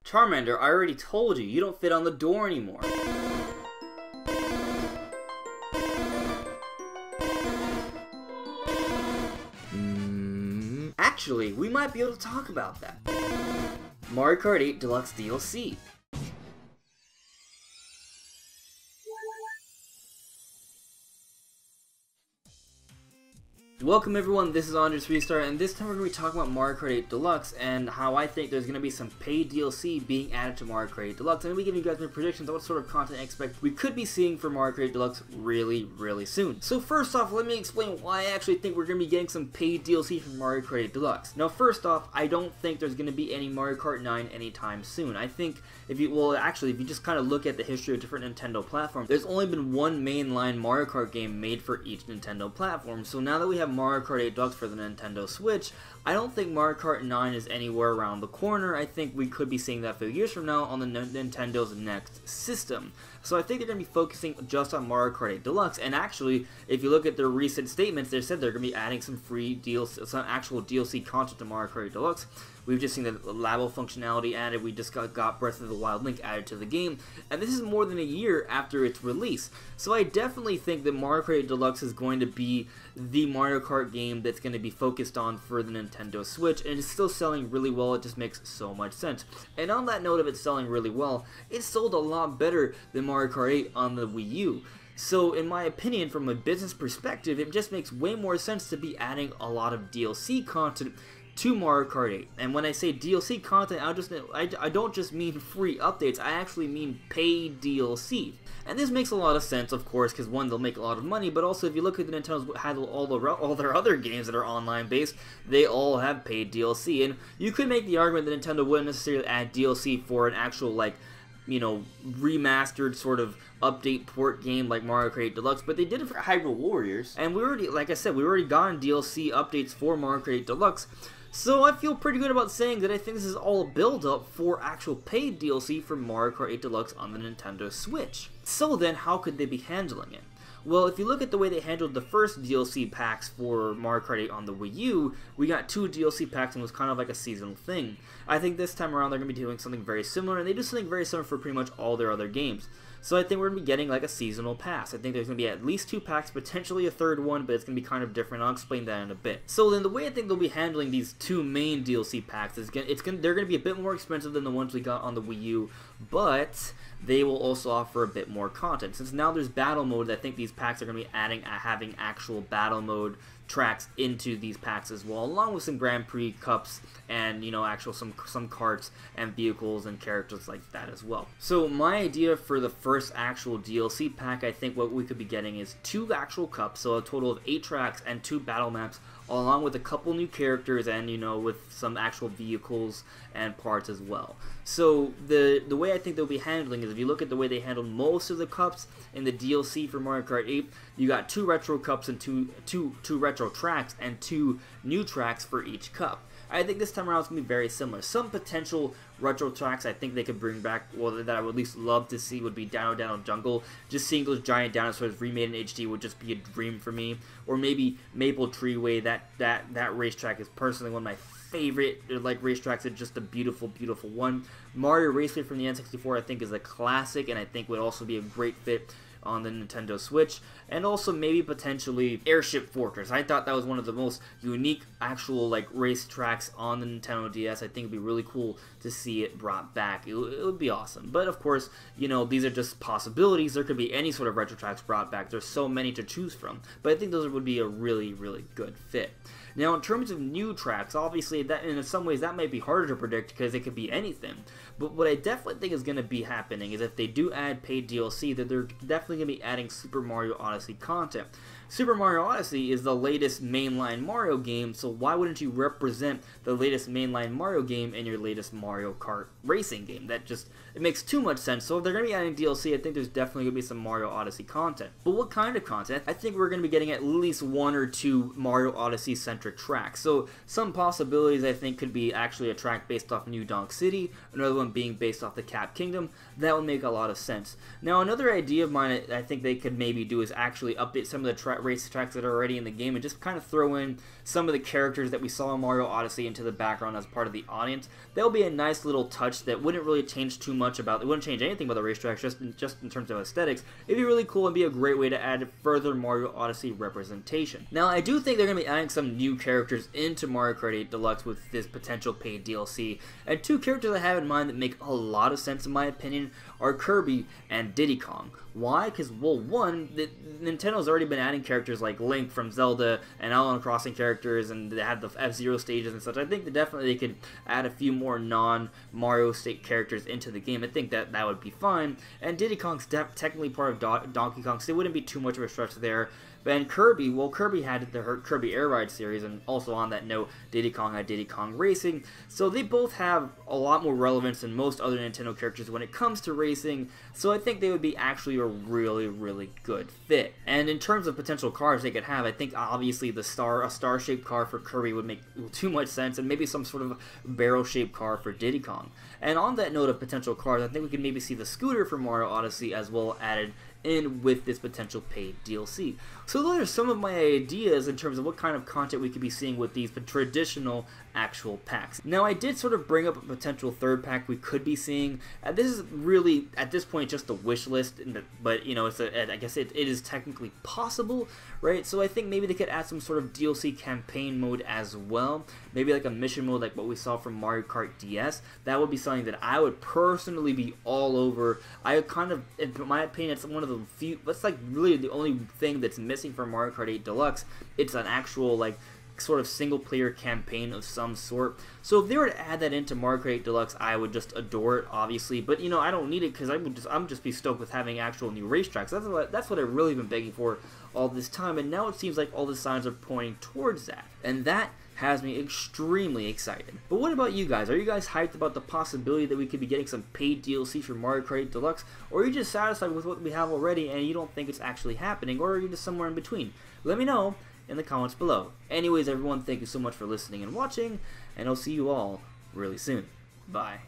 Charmander, I already told you, you don't fit on the door anymore. Actually, we might be able to talk about that. Mario Kart 8 Deluxe DLC. Welcome everyone, this is Andres Restart, and this time we're going to be talking about Mario Kart 8 Deluxe and how I think there's going to be some paid DLC being added to Mario Kart 8 Deluxe. I'm going to be giving you guys my predictions on what sort of content I expect we could be seeing for Mario Kart 8 Deluxe really soon. So first off, let me explain why I actually think we're going to be getting some paid DLC from Mario Kart 8 Deluxe. Now first off, I don't think there's going to be any Mario Kart 9 anytime soon. I think if you just kind of look at the history of different Nintendo platforms, there's only been one mainline Mario Kart game made for each Nintendo platform. So now that we have Mario Kart 8 Deluxe for the Nintendo Switch, I don't think Mario Kart 9 is anywhere around the corner. I think we could be seeing that a few years from now on the Nintendo's next system. So I think they're going to be focusing just on Mario Kart 8 Deluxe, and actually, if you look at their recent statements, they said they're going to be adding some free DLC, some actual DLC content to Mario Kart 8 Deluxe. We've just seen the Labo functionality added, we just got Breath of the Wild link added to the game, and this is more than a year after its release. So I definitely think that Mario Kart 8 Deluxe is going to be the Mario Kart game that's going to be focused on for the Nintendo Switch, and it's still selling really well. It just makes so much sense. And on that note of it selling really well, it sold a lot better than Mario Kart 8 on the Wii U. So in my opinion, from a business perspective, it just makes way more sense to be adding a lot of DLC content to Mario Kart 8. And when I say DLC content, I don't just mean free updates, I actually mean paid DLC. And this makes a lot of sense, of course, because one, they'll make a lot of money, but also if you look at the Nintendo's handle all their other games that are online based, they all have paid DLC. And you could make the argument that Nintendo wouldn't necessarily add DLC for an actual, like, you know, remastered sort of update port game like Mario Kart 8 Deluxe, but they did it for Hyrule Warriors, and we already, like I said, we already gotten DLC updates for Mario Kart 8 Deluxe. So I feel pretty good about saying that I think this is all a build-up for actual paid DLC for Mario Kart 8 Deluxe on the Nintendo Switch. So then, how could they be handling it? Well, if you look at the way they handled the first DLC packs for Mario Kart 8 on the Wii U, we got 2 DLC packs and it was kind of like a seasonal thing. I think this time around they're going to be doing something very similar, and they do something very similar for pretty much all their other games. So I think we're going to be getting like a seasonal pass. I think there's going to be at least 2 packs, potentially a third one, but it's going to be kind of different. I'll explain that in a bit. So then the way I think they'll be handling these 2 main DLC packs is they're going to be a bit more expensive than the ones we got on the Wii U, but they will also offer a bit more content. Since now there's battle mode, I think these packs are going to be having actual battle mode tracks into these packs as well, along with some Grand Prix cups and, you know, actual some carts and vehicles and characters like that as well. So my idea for the first actual DLC pack, I think what we could be getting is 2 actual cups, so a total of 8 tracks and 2 battle maps, along with a couple new characters and, you know, with some actual vehicles and parts as well. So the way I think they'll be handling is, if you look at the way they handled most of the cups in the DLC for Mario Kart 8, you got 2 retro cups and two retro tracks and 2 new tracks for each cup. I think this time around it's going to be very similar. Some potential retro tracks I think they could bring back, well, that I would at least love to see, would be Dino Jungle. Just seeing those giant dinosaurs remade in HD would just be a dream for me. Or maybe Maple Treeway. That racetrack is personally one of my favorite like racetracks. It's just a beautiful one. Mario Raceway from the N64 I think is a classic, and I think would also be a great fit on the Nintendo Switch. And also maybe potentially Airship Fortress. I thought that was one of the most unique actual like race tracks on the Nintendo DS. I think it'd be really cool to see it brought back. It would be awesome. But of course, you know, these are just possibilities. There could be any sort of retro tracks brought back. There's so many to choose from. But I think those would be a really good fit. Now, in terms of new tracks, obviously, that in some ways that might be harder to predict because it could be anything. But what I definitely think is going to be happening is, if they do add paid DLC, that they're definitely going to be adding Super Mario Odyssey content. Super Mario Odyssey is the latest mainline Mario game, so why wouldn't you represent the latest mainline Mario game in your latest Mario Kart racing game? It makes too much sense. So if they're going to be adding DLC, I think there's definitely going to be some Mario Odyssey content. But what kind of content? I think we're going to be getting at least 1 or 2 Mario Odyssey centric electric track. So some possibilities I think could be actually a track based off New Donk City, another one being based off the Cap Kingdom. That would make a lot of sense. Now another idea of mine I think they could maybe do is actually update some of the race tracks that are already in the game and just kind of throw in some of the characters that we saw in Mario Odyssey into the background as part of the audience. That would be a nice little touch that wouldn't really change too much about, it wouldn't change anything about the racetracks, just in terms of aesthetics. It'd be really cool and be a great way to add further Mario Odyssey representation. Now I do think they're going to be adding some new characters into Mario Kart 8 Deluxe with this potential paid DLC, and two characters I have in mind that make a lot of sense in my opinion are Kirby and Diddy Kong. Why? Because, well, one, Nintendo's already been adding characters like Link from Zelda and Animal Crossing characters, and they have the F-Zero stages and such. I think that definitely they could add a few more non-Mario state characters into the game. I think that would be fine. And Diddy Kong's technically part of Donkey Kong, so it wouldn't be too much of a stretch there. And Kirby, well, Kirby had the Kirby Air Ride series, and also on that note, Diddy Kong had Diddy Kong Racing, so they both have a lot more relevance than most other Nintendo characters when it comes to racing, so I think they would be actually a really, really good fit. And in terms of potential cars they could have, I think obviously a star-shaped car for Kirby would make too much sense, and maybe some sort of barrel-shaped car for Diddy Kong. And on that note of potential cars, I think we could maybe see the scooter for Mario Odyssey as well added in with this potential paid DLC. So those are some of my ideas in terms of what kind of content we could be seeing with these traditional actual packs. Now I did sort of bring up a potential third pack we could be seeing. This is really at this point just a wish list, but you know, I guess it is technically possible, right? So I think maybe they could add some sort of DLC campaign mode as well. Maybe like a mission mode like what we saw from Mario Kart DS. That would be something that I would personally be all over. I kind of, in my opinion, it's one of the few, that's like really the only thing that's missing from Mario Kart 8 Deluxe. It's an actual like sort of single player campaign of some sort. So if they were to add that into Mario Kart 8 Deluxe, I would just adore it, obviously. But you know, I don't need it because I'm just be stoked with having actual new racetracks. That's what I've really been begging for all this time, and now it seems like all the signs are pointing towards that, and that has me extremely excited. But what about you guys? Are you guys hyped about the possibility that we could be getting some paid DLC for Mario Kart 8 Deluxe, or are you just satisfied with what we have already and you don't think it's actually happening, or are you just somewhere in between? Let me know in the comments below. Anyways, everyone, thank you so much for listening and watching, and I'll see you all really soon. Bye.